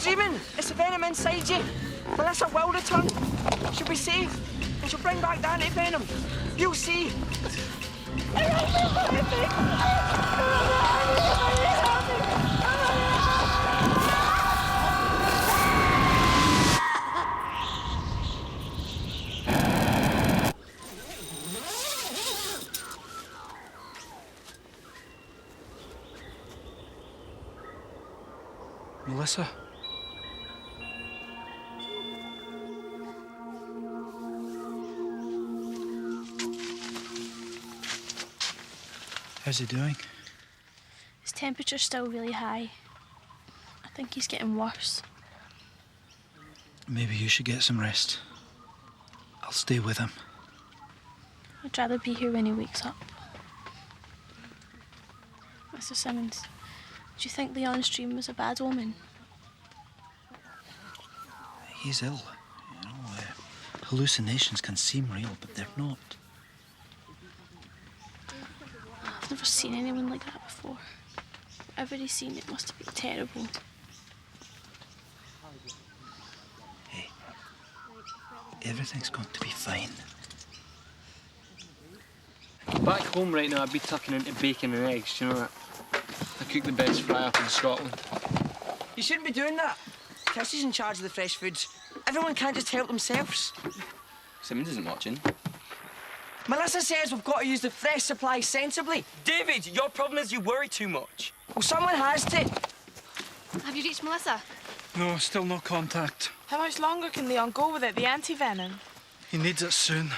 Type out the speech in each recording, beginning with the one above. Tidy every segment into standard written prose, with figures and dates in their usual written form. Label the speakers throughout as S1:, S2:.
S1: dreaming. It's the venom inside you. Melissa will return. She'll be safe. And she'll bring back the antivenom. You'll see.
S2: Melissa? How's he doing?
S3: His temperature's still really high. I think he's getting worse.
S2: Maybe you should get some rest. I'll stay with him.
S3: I'd rather be here when he wakes up. Mr. Simmons, do you think Leon's dream was a bad omen?
S2: He's ill. You know, hallucinations can seem real, but they're not.
S3: I've never seen anyone like that before. Whatever he's seen, it must have been terrible.
S2: Hey, everything's going to be fine.
S4: Back home right now, I'd be tucking into bacon and eggs, do you know that? I cook the best fry up in Scotland.
S1: You shouldn't be doing that. Chrissie's in charge of the fresh foods. Everyone can't just help themselves.
S5: Simmons isn't watching.
S1: Melissa says we've got to use the fresh supply sensibly.
S5: David, your problem is you worry too much.
S1: Well, someone has to.
S6: Have you reached Melissa?
S2: No, still no contact.
S7: How much longer can Leon go without the antivenom?
S2: He needs it soon.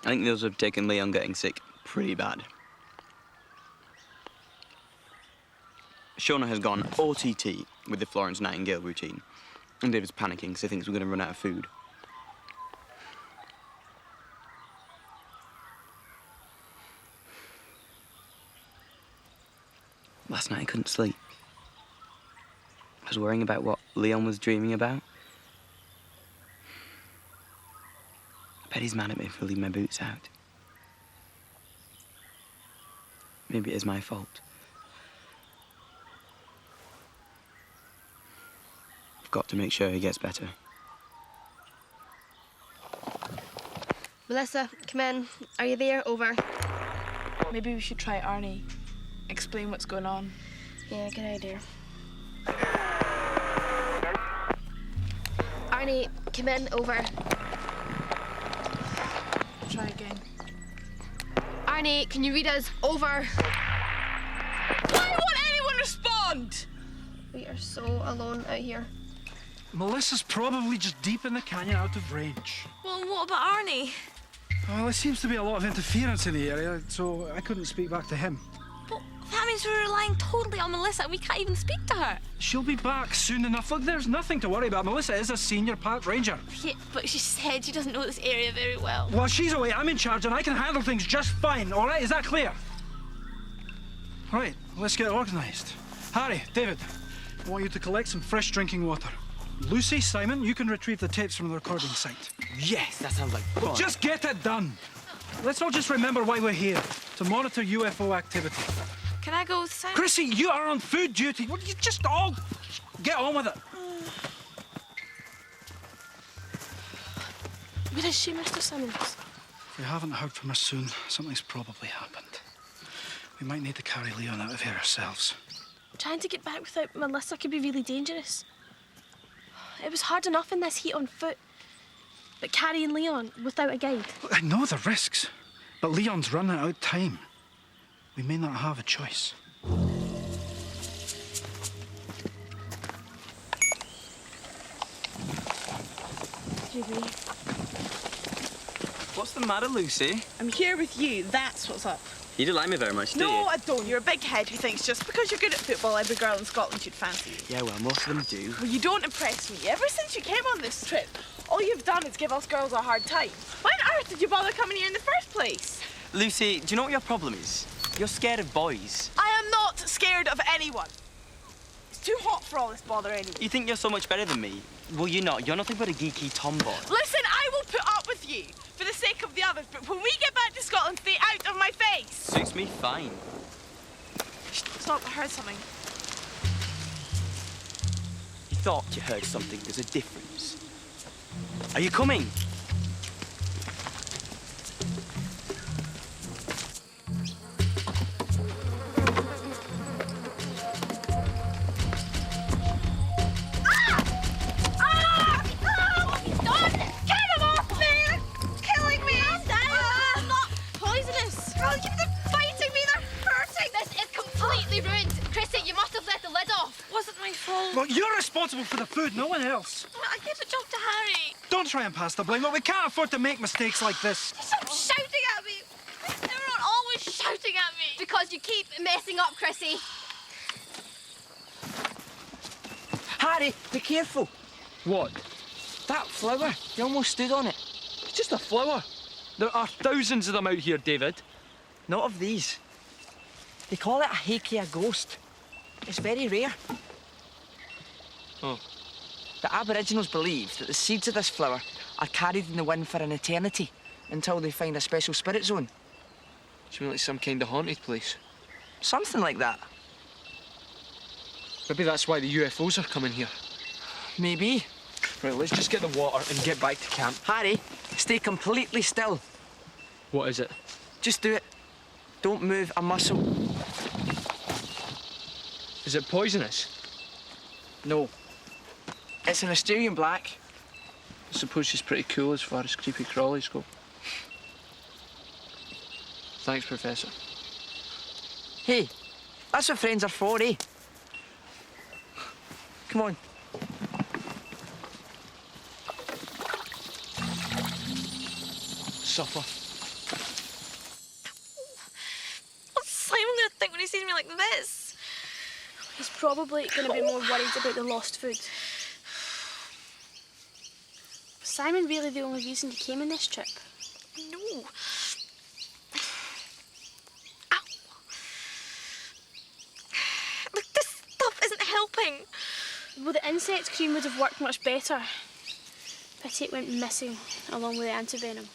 S5: I think those have taken Leon getting sick pretty bad. Shona has gone OTT with the Florence Nightingale routine. And David's panicking because he thinks we're going to run out of food. Last night I couldn't sleep. I was worrying about what Leon was dreaming about. I bet he's mad at me for leaving my boots out. Maybe it is my fault. I've got to make sure he gets better.
S6: Melissa, come in. Are you there? Over.
S7: Maybe we should try Arnie. Explain what's going on.
S6: Yeah, good idea. Arnie, come in. Over.
S7: Try again.
S6: Arnie, can you read us? Over.
S7: Why won't anyone respond?
S6: We are so alone out here.
S2: Melissa's probably just deep in the canyon out of range.
S3: Well, what about Arnie?
S2: Well, there seems to be a lot of interference in the area, so I couldn't speak back to him.
S3: But that means we're relying totally on Melissa and we can't even speak to her.
S2: She'll be back soon enough. Look, there's nothing to worry about. Melissa is a senior park ranger.
S3: Yeah, but she said she doesn't know this area very well.
S2: While she's away, I'm in charge and I can handle things just fine, all right? Is that clear? All right, let's get organised. Harry, David, I want you to collect some fresh drinking water. Lucy, Simon, you can retrieve the tapes from the recording site.
S5: Yes, that sounds like fun.
S2: Well, just get it done. Let's all just remember why we're here, to monitor UFO activity.
S3: Can I go with Simon?
S2: Chrissie, you are on food duty. Well, you just all get on with it.
S3: Where is she, Mr. Simmons?
S2: If we haven't heard from her soon, something's probably happened. We might need to carry Leon out of here ourselves.
S3: Trying to get back without Melissa could be really dangerous. It was hard enough in this heat on foot. But carrying Leon without a guide.
S2: Look, I know the risks, but Leon's running out of time. We may not have a choice.
S3: Gerry.
S5: What's the matter, Lucy?
S7: I'm here with you. That's what's up.
S5: You don't like me very much, do you?
S7: No, I don't. You're a big head who thinks just because you're good at football, every girl in Scotland should fancy you.
S5: Yeah, well, most of them do.
S7: Well, you don't impress me. Ever since you came on this trip, all you've done is give us girls a hard time. Why on earth did you bother coming here in the first place?
S5: Lucy, do you know what your problem is? You're scared of boys.
S7: I am not scared of anyone. It's too hot for all this bother anyway.
S5: You think you're so much better than me? Well, you're not. You're nothing but a geeky tomboy.
S7: Listen, I will put up with you for the sake of the others, but when we get back to
S5: me fine.
S7: Stop, I heard something.
S5: You thought you heard something. There's a difference. Are you coming?
S2: Well, you're responsible for the food, no one else.
S3: I gave the job to Harry.
S2: Don't try and pass the blame. Look, we can't afford to make mistakes like this.
S3: Stop shouting at me. Everyone always shouting at me.
S6: Because you keep messing up, Chrissie.
S1: Harry, be careful.
S4: What?
S1: That flower, you almost stood on it.
S4: It's just a flower. There are thousands of them out here, David.
S1: Not of these. They call it a Hakea ghost. It's very rare.
S4: Oh.
S1: The Aboriginals believe that the seeds of this flower are carried in the wind for an eternity until they find a special spirit zone.
S4: Do you mean like some kind of haunted place?
S1: Something like that.
S4: Maybe that's why the UFOs are coming here.
S1: Maybe.
S4: Right, let's just get the water and get back to camp.
S1: Harry, stay completely still.
S4: What is it?
S1: Just do it. Don't move a muscle.
S4: Is it poisonous?
S1: No. It's an Australian black.
S4: I suppose she's pretty cool as far as creepy crawlies go. Thanks, Professor.
S1: Hey, that's what friends are for, eh? Come on.
S4: Supper.
S3: What's Simon going to think when he sees me like this? He's probably going to be more worried about the lost food. Was Simon really the only reason he came on this trip? No. Ow. Look, this stuff isn't helping. Well, the insect cream would have worked much better. Pity it went missing along with the antivenom.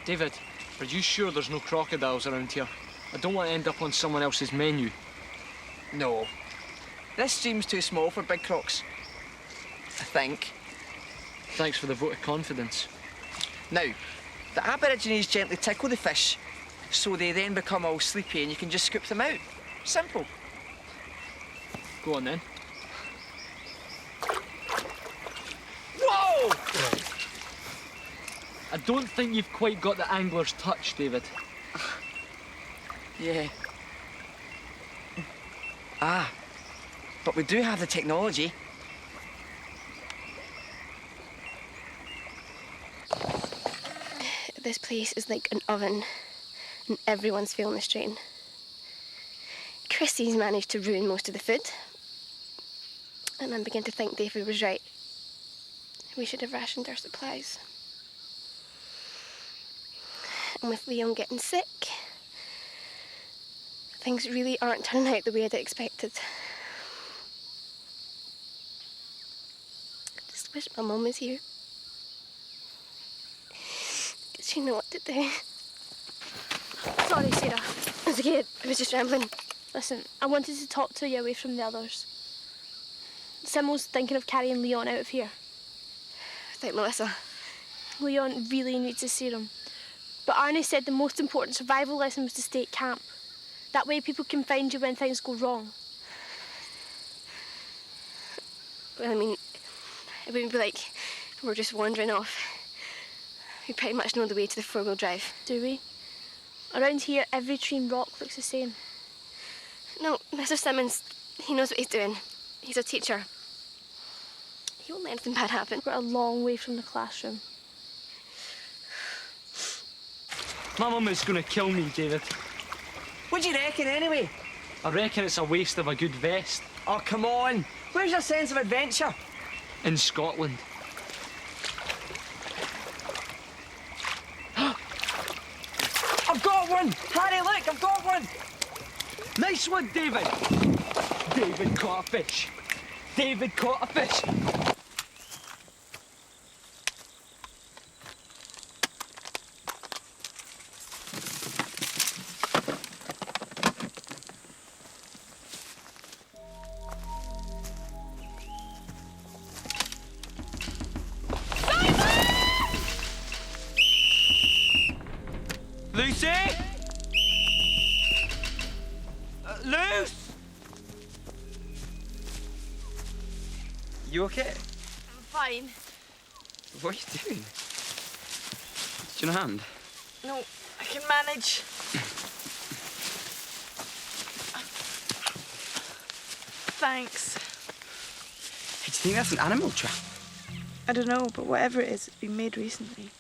S4: David, are you sure there's no crocodiles around here? I don't want to end up on someone else's menu.
S1: No. This stream's too small for big crocs. I think.
S4: Thanks for the vote of confidence.
S1: Now, the Aborigines gently tickle the fish, so they then become all sleepy and you can just scoop them out. Simple.
S4: Go on then.
S1: Whoa!
S4: I don't think you've quite got the angler's touch, David.
S1: Yeah. Ah, but we do have the technology.
S6: This place is like an oven, and everyone's feeling the strain. Chrissie's managed to ruin most of the food, and I'm beginning to think David was right. We should have rationed our supplies. And with Leon getting sick, things really aren't turning out the way I'd expected. I just wish my mum was here. She'd know what to do.
S3: Sorry, Sarah.
S6: It's okay, I was just rambling.
S3: Listen, I wanted to talk to you away from the others. Simo's thinking of carrying Leon out of here.
S6: Without Melissa.
S3: Leon really needs a serum. But Arnie said the most important survival lesson was to stay at camp. That way people can find you when things go wrong.
S6: Well, I mean, it wouldn't be like we're just wandering off. We pretty much know the way to the four-wheel drive.
S3: Do we? Around here, every tree and rock looks the same.
S6: No, Mr. Simmons, he knows what he's doing. He's a teacher. He won't let anything bad happen.
S3: We're a long way from the classroom.
S4: My mum is going to kill me, David.
S1: What do you reckon, anyway?
S4: I reckon it's a waste of a good vest.
S1: Oh, come on. Where's your sense of adventure?
S4: In Scotland.
S1: I've got one! Harry, look, I've got one!
S4: Nice one, David! David caught a fish. David caught a fish.
S1: Lucy? Luce?
S5: You okay?
S6: I'm fine.
S5: What are you doing? Do you know hand?
S7: No, I can manage. Thanks.
S5: Hey, do you think that's an animal trap?
S7: I don't know, but whatever it is, it's been made recently.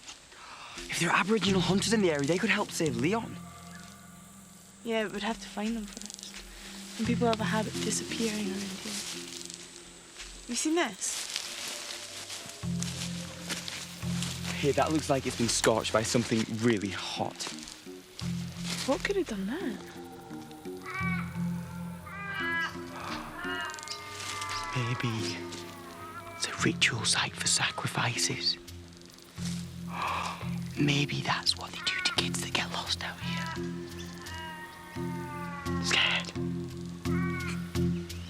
S5: If there are Aboriginal hunters in the area, they could help save Leon.
S7: Yeah, but we'd have to find them first. And people have a habit of disappearing around here. Have you seen this?
S5: Hey, that looks like it's been scorched by something really hot.
S7: What could have done that?
S5: Maybe it's a ritual site for sacrifices. Maybe that's what they do to kids that get lost out here. Scared?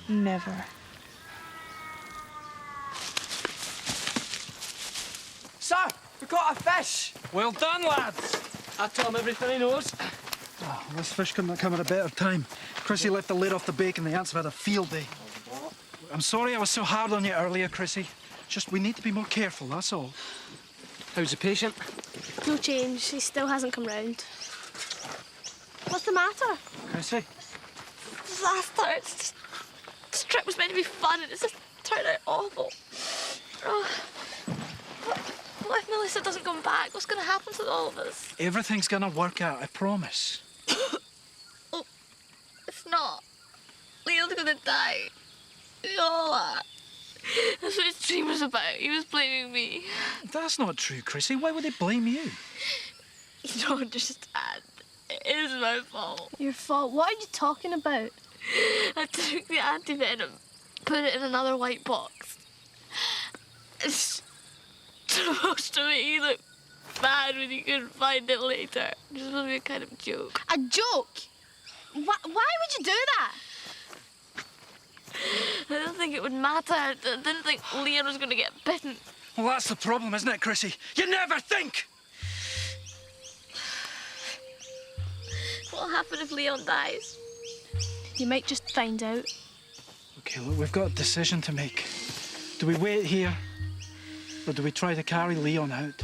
S7: Never.
S1: Sir, we caught a fish.
S2: Well done, lads.
S4: I told him everything he knows.
S2: Oh, this fish couldn't have come at a better time. Chrissie left the lid off the bacon. The ants have had a field day. I'm sorry I was so hard on you earlier, Chrissie. Just, we need to be more careful, that's all.
S4: How's the patient?
S3: No change. He still hasn't come round. What's the matter?
S2: Chrissie?
S6: Disaster. This trip was meant to be fun and it's just turned out awful. Oh. What if Melissa doesn't come back? What's going to happen to all of us?
S2: Everything's gonna work out, I promise.
S6: Oh, it's not. Leo's going to die. Yola. That's what his dream was about. He was blaming me.
S2: That's not true, Chrissie. Why would they blame you?
S6: You don't understand. It is my fault.
S3: Your fault? What are you talking about?
S6: I took the antivenom, put it in another white box. It's supposed to make you look bad when you couldn't find it later. It's supposed to be a kind of joke.
S3: A joke? Why would you do that?
S6: I didn't think it would matter. I didn't think Leon was going to get bitten.
S2: Well, that's the problem, isn't it, Chrissie? You never think!
S6: What'll happen if Leon dies?
S3: You might just find out.
S2: Okay, look, we've got a decision to make. Do we wait here? Or do we try to carry Leon out?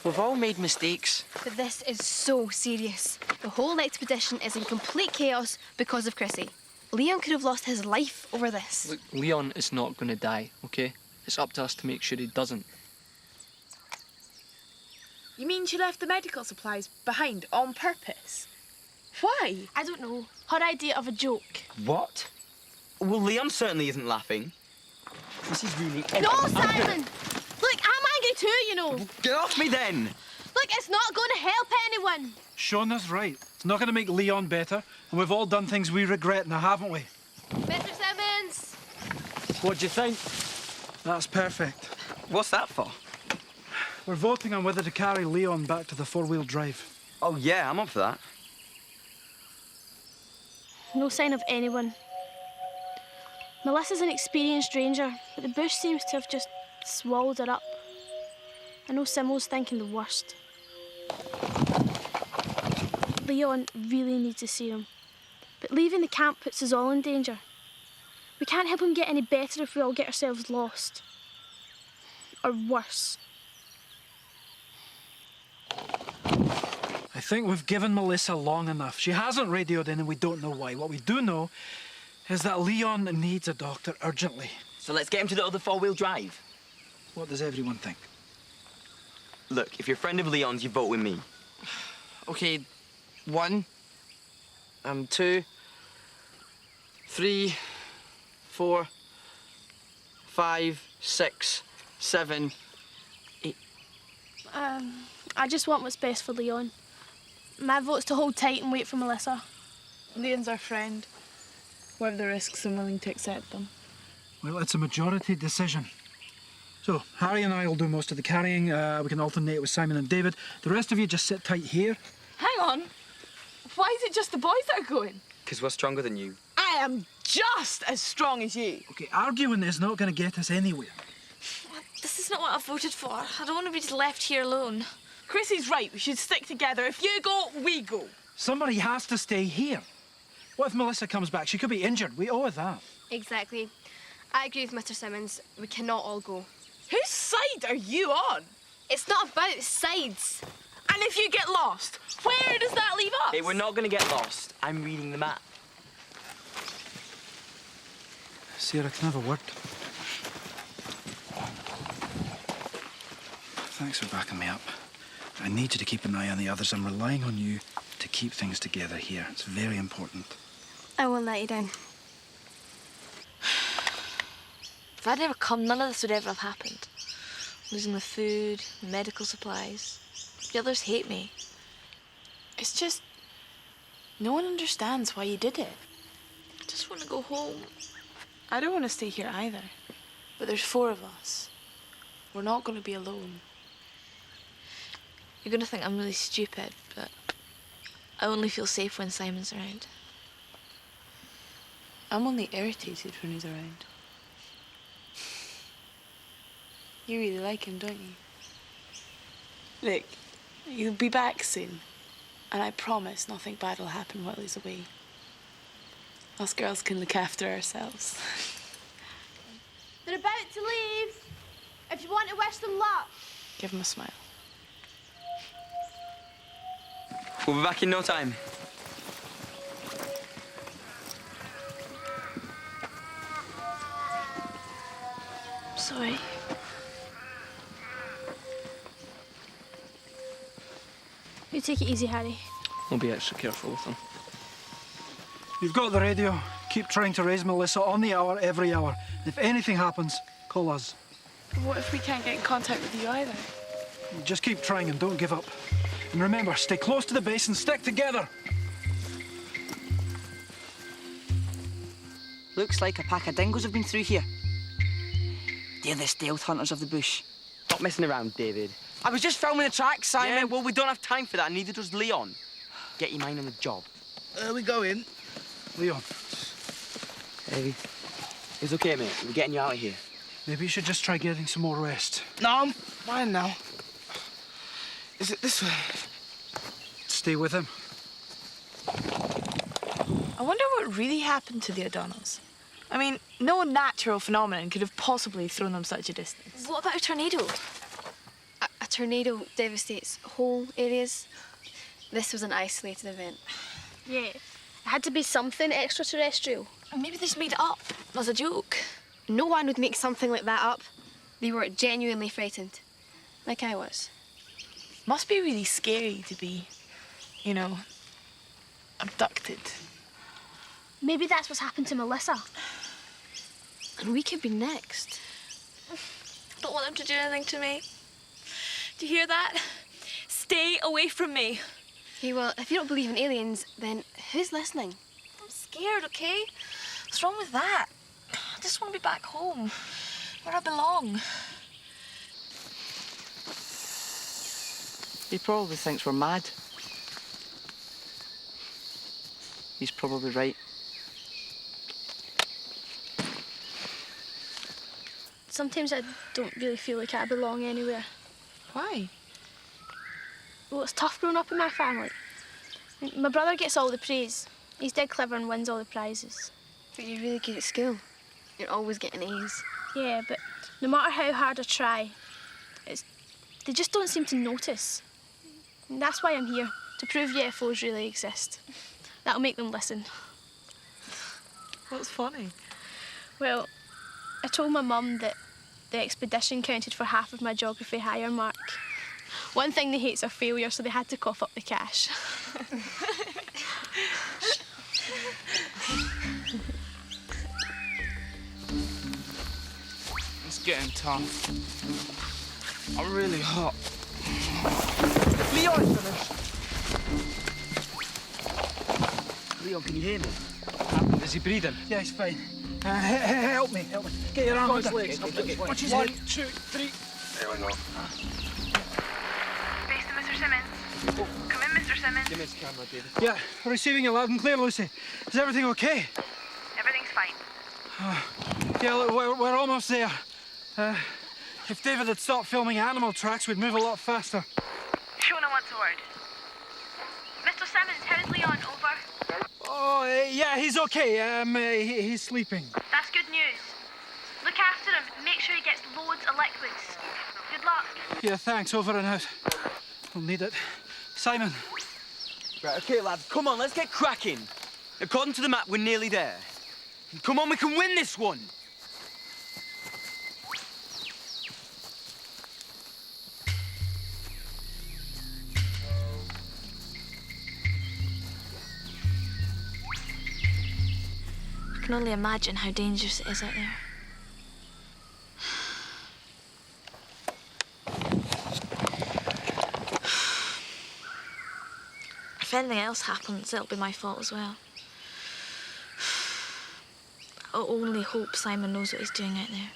S1: We've all made mistakes.
S3: But this is so serious. The whole expedition is in complete chaos because of Chrissie. Leon could have lost his life over this.
S4: Look, Leon is not going to die, okay? It's up to us to make sure he doesn't.
S7: You mean she left the medical supplies behind on purpose? Why?
S3: I don't know. Her idea of a joke.
S5: What? Well, Leon certainly isn't laughing. This is really...
S3: No, Simon! Look, I'm angry too, you know.
S5: Get off me then!
S3: Look, it's not going to help anyone.
S2: Shona's right. It's not going to make Leon better, and we've all done things we regret now, haven't we?
S3: Mr. Simmons!
S4: What do you think?
S2: That's perfect.
S5: What's that for?
S2: We're voting on whether to carry Leon back to the four-wheel drive.
S5: Oh, yeah, I'm up for that.
S3: No sign of anyone. Melissa's an experienced ranger, but the bush seems to have just swallowed her up. I know Simmo's thinking the worst. Leon really needs to see him. But leaving the camp puts us all in danger. We can't help him get any better if we all get ourselves lost. Or worse.
S2: I think we've given Melissa long enough. She hasn't radioed in and we don't know why. What we do know is that Leon needs a doctor urgently.
S5: So let's get him to the other four-wheel drive.
S2: What does everyone think?
S5: Look, if you're a friend of Leon's, you vote with me.
S1: Okay, 1, 2, 3, 4, 5, 6, 7, 8.
S3: I just want what's best for Leon. My vote's to hold tight and wait for Melissa.
S7: Leon's our friend. Whatever the risks, I'm willing to accept them.
S2: Well, it's a majority decision. So, Harry and I will do most of the carrying. We can alternate with Simon and David. The rest of you just sit tight here.
S7: Hang on. Why is it just the boys that are going?
S5: Because we're stronger than you.
S7: I am just as strong as you.
S2: Okay, arguing is not going to get us anywhere.
S6: This is not what I voted for. I don't want to be just left here alone.
S7: Chrissie's right. We should stick together. If you go, we go.
S2: Somebody has to stay here. What if Melissa comes back? She could be injured. We owe her that.
S8: Exactly. I agree with Mr. Simmons. We cannot all go.
S7: Whose side are you on?
S8: It's not about sides.
S7: And if you get lost, where does that leave us?
S5: Hey, we're not going to get lost. I'm reading the map.
S2: Sarah, can I have a word? Thanks for backing me up. I need you to keep an eye on the others. I'm relying on you to keep things together here. It's very important.
S8: I won't let you down.
S6: If I'd never come, none of this would ever have happened. Losing the food, the medical supplies. The others hate me.
S7: It's just... no one understands why you did it.
S6: I just want to go home.
S7: I don't want to stay here either. But there's 4 of us. We're not going to be alone.
S6: You're going to think I'm really stupid, but I only feel safe when Simon's around.
S7: I'm only irritated when he's around. You really like him, don't you? Look, he'll be back soon. And I promise nothing bad will happen while he's away. Us girls can look after ourselves.
S3: They're about to leave. If you want to wish them luck.
S7: Give him a smile.
S5: We'll be back in no time.
S6: Sorry.
S3: You take it easy, Harry.
S4: We'll be extra careful with them.
S2: You've got the radio. Keep trying to raise Melissa on the hour, every hour. If anything happens, call us.
S7: What if we can't get in contact with you either?
S2: Just keep trying and don't give up. And remember, stay close to the base and stick together.
S1: Looks like a pack of dingoes have been through here. They're the stealth hunters of the bush.
S5: Stop messing around, David.
S1: I was just filming the track, Simon.
S5: Yeah, well, we don't have time for that, neither does Leon. Get your mind on the job.
S9: We going?
S2: Leon,
S5: Hey, it's okay, mate. We're getting you out of here.
S2: maybe you should just try getting some more rest.
S9: No, I'm fine now. Is it this way?
S2: Stay with him.
S7: I wonder what really happened to the O'Donnells. I mean, no natural phenomenon could have possibly thrown them such a distance.
S6: What about a tornado?
S8: A tornado devastates whole areas. This was an isolated event.
S3: Yeah. It had to be something extraterrestrial.
S6: Maybe they just made it up as a joke.
S8: No one would make something like that up. They were genuinely frightened. Like I was.
S7: Must be really scary to be, you know, abducted.
S3: Maybe that's what's happened to Melissa.
S6: And we could be next. I don't want them to do anything to me. Do you hear that? Stay away from me.
S8: Okay, well, if you don't believe in aliens, then who's listening?
S6: I'm scared, okay? What's wrong with that? I just want to be back home, where I belong.
S1: He probably thinks we're mad. He's probably right.
S3: Sometimes I don't really feel like I belong anywhere.
S7: Why?
S3: Well, it's tough growing up in my family. My brother gets all the praise. He's dead clever and wins all the prizes.
S8: But you're really good at school. You're always getting A's.
S3: Yeah, but no matter how hard I try, they just don't seem to notice. And that's why I'm here, to prove UFOs really exist. That'll make them listen.
S7: What's funny?
S3: Well, I told my mum that the expedition counted for half of my geography higher mark. One thing they hate's a failure, so they had to cough up the cash.
S9: It's getting tough. I'm really hot.
S1: Leon!
S5: Leon, can you hear me?
S2: Is he breathing? Yeah, he's fine. Help me. Get your arm on his legs. Watch his head. 1, 2, 3.
S9: There we go.
S10: Base to Mr. Simmons. Come in, Mr. Simmons.
S9: Give me his camera, David.
S2: Yeah, receiving you loud and clear, Lucy. Is everything okay?
S10: Everything's fine.
S2: Yeah, look, we're almost there. If David had stopped filming animal tracks, we'd move a lot faster.
S10: Shona wants a word. Mr. Simmons, how's Leon? Over.
S2: Oh, yeah, he's okay. He's sleeping.
S10: That's good news. Look after him. Make sure he gets loads of liquids. Good luck.
S2: Yeah, thanks. Over and out. We'll need it. Simon.
S5: Right, okay, lads, come on, let's get cracking. According to the map, we're nearly there. Come on, we can win this one.
S6: I can only imagine how dangerous it is out there. If anything else happens, it'll be my fault as well. I only hope Simon knows what he's doing out there.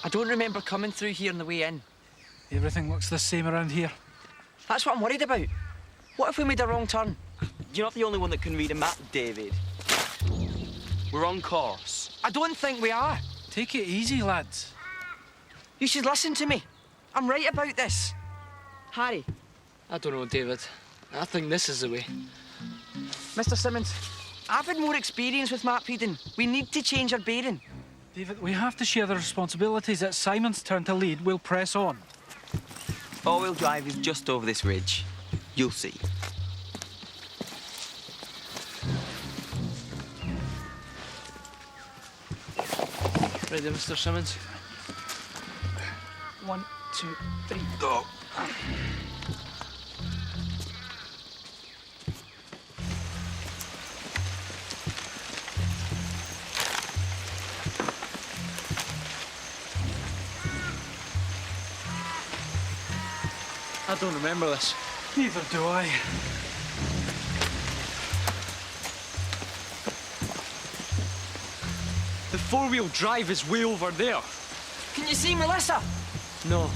S1: I don't remember coming through here on the way in.
S2: Everything looks the same around here.
S1: That's what I'm worried about. What if we made a wrong turn?
S5: You're not the only one that can read a map, David. We're on course.
S1: I don't think we are.
S2: Take it easy, lads.
S1: You should listen to me. I'm right about this. Harry.
S4: I don't know, David. I think this is the way.
S1: Mr. Simmons, I've had more experience with map reading. We need to change our bearing.
S2: David, we have to share the responsibilities. It's Simon's turn to lead. We'll press on.
S5: All-wheel drive is just over this ridge. You'll see.
S4: Ready, Mr. Simmons?
S2: 1, 2, 3, go.
S4: I don't remember this.
S2: Neither do I.
S4: The four-wheel drive is way over there.
S1: Can you see Melissa?
S4: No.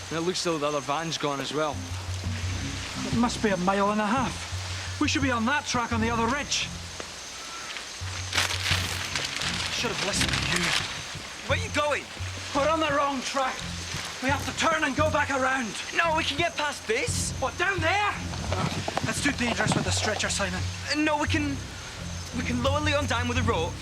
S4: And it looks as though the other van's gone as well.
S2: It must be 1.5 miles. We should be on that track on the other ridge. I should have listened to you.
S5: Where are you going?
S2: We're on the wrong track. We have to turn and go back around.
S5: No, we can get past this.
S2: What, down there? That's too dangerous with the stretcher, Simon.
S5: No, we can lower Leon down with a rope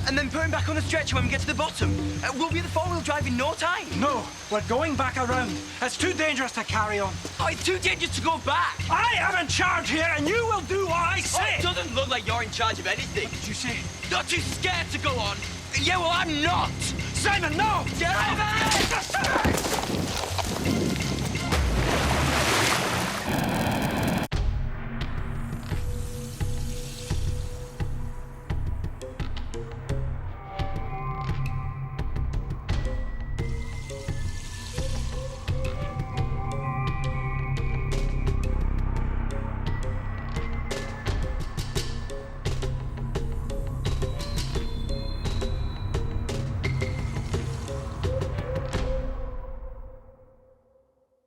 S5: and then put him back on the stretcher when we get to the bottom. We'll be in the four-wheel drive in no time.
S2: No, we're going back around. It's too dangerous to carry on.
S5: Oh, it's too dangerous to go back.
S2: I am in charge here, and you will do what I say.
S5: Oh, it doesn't look like you're in charge of anything.
S2: What did you say?
S5: Not too scared to go on. Yeah, well, I'm not.
S2: Simon, no!
S5: Get over it!